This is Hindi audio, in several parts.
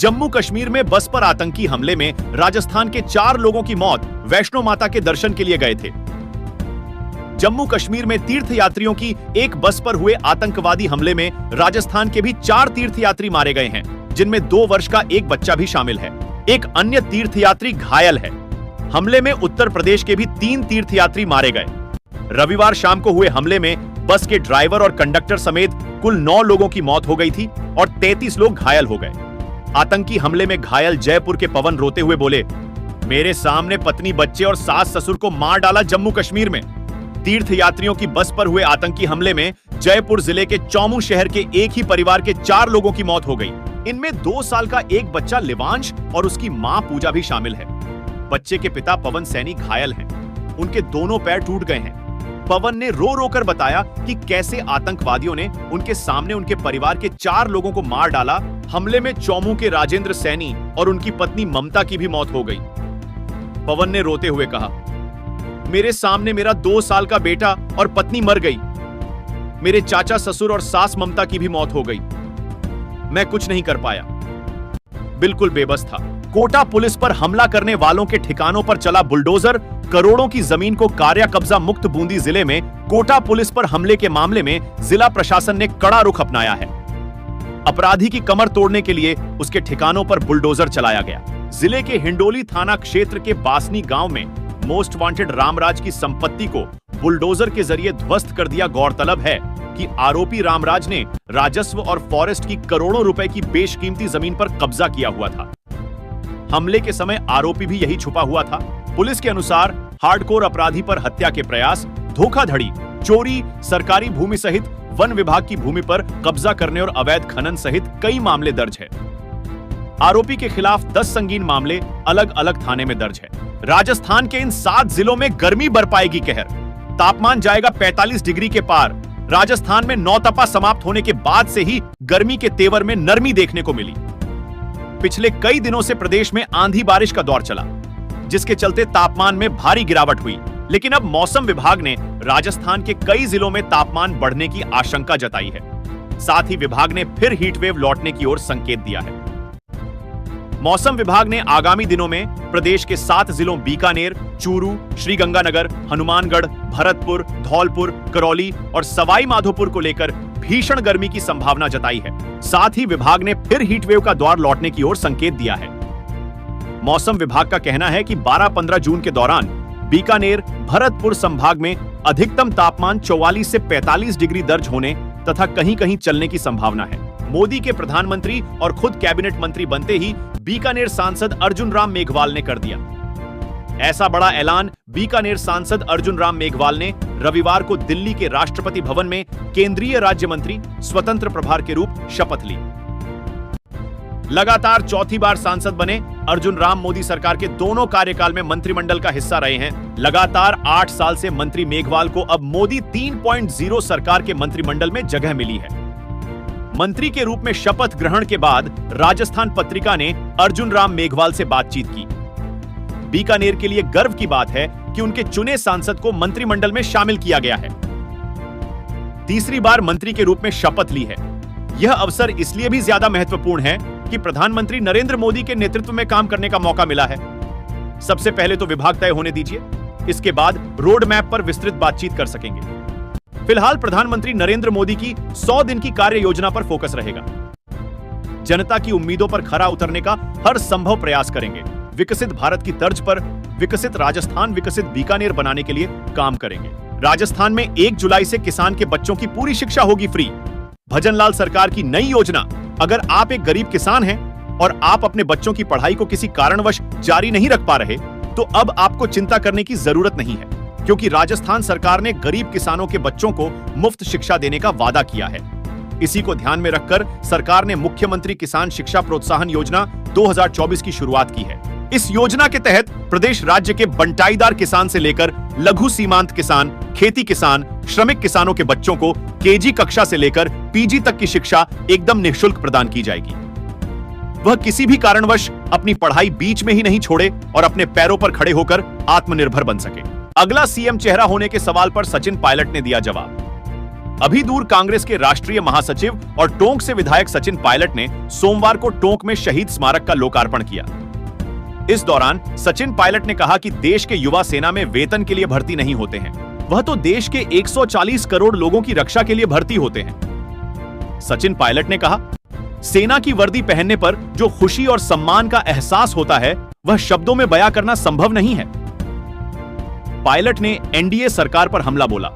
जम्मू कश्मीर में बस पर आतंकी हमले में राजस्थान के 4 लोगों की मौत वैष्णो माता के दर्शन के लिए गए थे। जम्मू कश्मीर में तीर्थयात्रियों की एक बस पर हुए आतंकवादी हमले में राजस्थान के भी 4 तीर्थयात्री मारे गए हैं, जिनमें 2 वर्ष का एक बच्चा भी शामिल है। एक अन्य तीर्थयात्री घायल है। हमले में उत्तर प्रदेश के भी 3 तीर्थयात्री मारे गए। रविवार शाम को हुए हमले में बस के ड्राइवर और कंडक्टर समेत कुल 9 लोगों की मौत हो गई थी और 33 लोग घायल हो गए। आतंकी हमले में घायल जयपुर के पवन रोते हुए बोले, मेरे सामने पत्नी, बच्चे और सास ससुर को मार डाला जम्मू कश्मीर में। तीर्थयात्रियों की बस पर हुए आतंकी हमले में जयपुर जिले के चौमू शहर के एक ही परिवार के 4 लोगों की मौत हो गई। इनमें 2 साल का एक बच्चा लिवांश और उसकी मां पूजा भी शामिल है। बच्चे के पिता पवन सैनी घायल हैं। उनके दोनों पैर टूट गए हैं। पवन ने रो रो कर बताया कि कैसे आतंकवादियों ने उनके सामने उनके परिवार के 4 लोगों को मार डाला। हमले में चौमू के राजेंद्र सैनी और उनकी पत्नी ममता की भी मौत हो गई। पवन ने रोते हुए कहा, मेरे सामने मेरा 2 साल का बेटा और पत्नी मर गई। मेरे चाचा ससुर और सास ममता की भी मौत हो गई। मैं कुछ नहीं कर पाया, बिल्कुल बेबस था। कोटा पुलिस पर हमला करने वालों के ठिकानों पर चला बुलडोजर। करोड़ों की जमीन को कार्य कब्जा मुक्त बूंदी जिले में कोटा पुलिस पर हमले के मामले में जिला प्रशासन ने कड़ा रुख अपनाया है। अपराधी की कमर तोड़ने के लिए उसके ठिकानों पर बुलडोजर चलाया गया। जिले के हिंडोली थाना क्षेत्र के बासनी गांव में मोस्ट वांटेड रामराज की संपत्ति को बुलडोजर के जरिए ध्वस्त कर दिया। गौरतलब है कि आरोपी रामराज ने राजस्व और फॉरेस्ट की करोड़ों रुपए की बेशकीमती जमीन पर कब्जा किया हुआ था। हमले के समय आरोपी भी यही छुपा हुआ था। पुलिस के अनुसार हार्डकोर अपराधी पर हत्या के प्रयास, धोखाधड़ी, चोरी, सरकारी भूमि सहित वन विभाग की भूमि पर कब्जा करने और अवैध खनन सहित कई मामले दर्ज है। आरोपी के खिलाफ 10 संगीन मामले अलग अलग थाने में दर्ज है। राजस्थान के इन 7 जिलों में गर्मी बरपाएगी कहर। तापमान जाएगा 45 डिग्री के पार। राजस्थान में नौतपा समाप्त होने के बाद से ही गर्मी के तेवर में नरमी देखने को मिली। पिछले कई दिनों से प्रदेश में आंधी बारिश का दौर चला, जिसके चलते तापमान में भारी गिरावट हुई। लेकिन अब मौसम विभाग ने राजस्थान के कई जिलों में तापमान बढ़ने की आशंका जताई है। साथ ही विभाग ने फिर हीटवेव लौटने की ओर संकेत दिया है। मौसम विभाग ने आगामी दिनों में प्रदेश के 7 जिलों बीकानेर, चूरू, श्रीगंगानगर, हनुमानगढ़, भरतपुर, धौलपुर, करौली और सवाई माधोपुर को लेकर भीषण गर्मी की संभावना जताई है। साथ ही विभाग ने फिर हीटवेव का दौर लौटने की ओर संकेत दिया है। मौसम विभाग का कहना है कि 12-15 जून के दौरान बीकानेर, भरतपुर संभाग में अधिकतम तापमान 44 से 45 डिग्री दर्ज होने तथा कहीं-कहीं चलने की संभावना है। मोदी के प्रधानमंत्री और खुद कैबिनेट मंत्री बनते ही बीकानेर सांसद अर्जुन राम मेघवाल ने कर दिया। ऐसा बड़ा ऐलान बीकानेर सांसद अर्जुन राम मेघवाल ने रविवार को दिल्ली के राष्ट्रपति भवन में केंद्रीय राज्य मंत्री स्वतंत्र प्रभार के रूप शपथ ली। लगातार चौथी बार सांसद बने अर्जुन राम मोदी सरकार के दोनों कार्यकाल में मंत्रिमंडल का हिस्सा रहे हैं। लगातार 8 साल से मंत्री मेघवाल को अब मोदी 3.0 सरकार के मंत्रिमंडल में जगह मिली है। मंत्री के रूप में शपथ ग्रहण के बाद राजस्थान पत्रिका ने अर्जुन राम मेघवाल से बातचीत की। बीकानेर के लिए गर्व की बात है कि उनके चुने सांसद को मंत्रिमंडल में शामिल किया गया है। तीसरी बार मंत्री के रूप में शपथ ली है। यह अवसर इसलिए भी ज्यादा महत्वपूर्ण है कि प्रधानमंत्री नरेंद्र मोदी के नेतृत्व में काम करने का मौका मिला है। सबसे पहले तो विभाग तय होने दीजिए, इसके बाद रोड मैप पर विस्तृत बातचीत कर सकेंगे। फिलहाल प्रधानमंत्री नरेंद्र मोदी की 100 दिन की कार्य योजना पर फोकस रहेगा। जनता की उम्मीदों पर खरा उतरने का हर संभव प्रयास करेंगे। विकसित भारत की तर्ज पर विकसित राजस्थान, विकसित बीकानेर बनाने के लिए काम करेंगे। राजस्थान में 1 जुलाई से किसान के बच्चों की पूरी शिक्षा होगी फ्री। भजनलाल सरकार की नई योजना, अगर आप एक गरीब किसान हैं और आप अपने बच्चों की पढ़ाई को किसी कारणवश जारी नहीं रख पा रहे, तो अब आपको चिंता करने की जरूरत नहीं है, क्योंकि राजस्थान सरकार ने गरीब किसानों के बच्चों को मुफ्त शिक्षा देने का वादा किया है। इसी को ध्यान में रखकर सरकार ने मुख्यमंत्री किसान शिक्षा प्रोत्साहन योजना 2024 की शुरुआत की है। इस योजना के तहत प्रदेश राज्य के बंटाईदार किसान से लेकर लघु सीमांत किसान, खेती किसान, श्रमिक किसानों के बच्चों को केजी कक्षा से लेकर पीजी तक की शिक्षा एकदम निःशुल्क प्रदान की जाएगी। वह किसी भी कारणवश अपनी पढ़ाई बीच में ही नहीं छोड़े और अपने पैरों पर खड़े होकर आत्मनिर्भर बन सके। अगला सीएम चेहरा होने के सवाल पर सचिन पायलट ने दिया जवाब। अभी दूर कांग्रेस के राष्ट्रीय महासचिव और टोंक से विधायक सचिन पायलट ने सोमवार को टोंक में शहीद स्मारक का लोकार्पण किया। इस दौरान सचिन पायलट ने कहा कि देश के युवा सेना में वेतन के लिए भर्ती नहीं होते हैं, वह तो देश के 140 करोड़ लोगों की रक्षा के लिए भर्ती होते हैं। सचिन पायलट ने कहा, सेना की वर्दी पहनने पर जो खुशी और सम्मान का एहसास होता है वह शब्दों में बयां करना संभव नहीं है। पायलट ने एनडीए सरकार पर हमला बोला।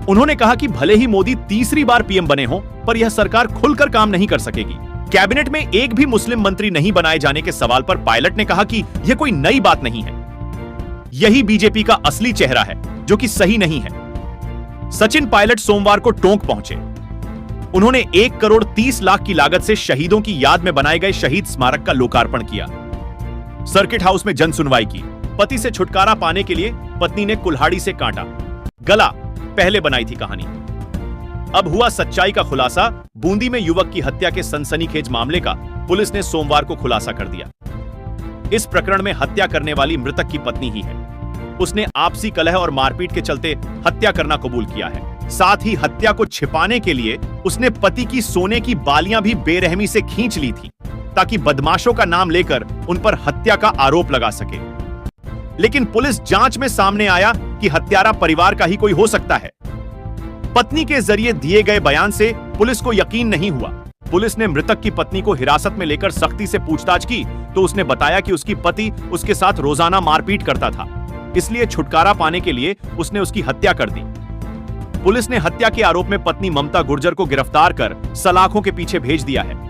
उन्होंने कहा कि भले ही मोदी तीसरी बार पीएम बने हों, पर यह सरकार खुलकर काम नहीं कर सकेगी। कैबिनेट में एक भी मुस्लिम मंत्री नहीं बनाए जाने के सवाल पर पायलट ने कहा कि यह कोई नई बात नहीं है, यही बीजेपी का असली चेहरा है, जो कि सही नहीं है। सचिन पायलट सोमवार को टोंक पहुंचे। उन्होंने 1 करोड़ 30 लाख की लागत से शहीदों की याद में बनाए गए शहीद स्मारक का लोकार्पण किया। सर्किट हाउस में जन सुनवाई की। पति से छुटकारा पाने के लिए पत्नी ने कुल्हाड़ी से काटा, गला पहले बनाई थी कहानी। अब हुआ सच्चाई का खुलासा। बूंदी में युवक की हत्या के सनसनीखेज मामले का पुलिस ने सोमवार को खुलासा कर दिया। इस प्रकरण में हत्या करने वाली मृतक की पत्नी ही है। उसने आपसी कलह और मारपीट के चलते हत्या करना कबूल किया है। साथ ही हत्या को छिपाने के लिए उसने पति की सोने की बालियां भी बेरहमी से खींच ली थी, ताकि बदमाशों का नाम लेकर उन पर हत्या का आरोप लगा सके। लेकिन पुलिस जांच में सामने आया कि हत्यारा परिवार का ही कोई हो सकता है। पत्नी के जरिए दिए गए बयान से पुलिस को यकीन नहीं हुआ। पुलिस ने मृतक की पत्नी को हिरासत में लेकर सख्ती से पूछताछ की तो उसने बताया कि उसकी पति उसके साथ रोजाना मारपीट करता था, इसलिए छुटकारा पाने के लिए उसने उसकी हत्या कर दी। पुलिस ने हत्या के आरोप में पत्नी ममता गुर्जर को गिरफ्तार कर सलाखों के पीछे भेज दिया है।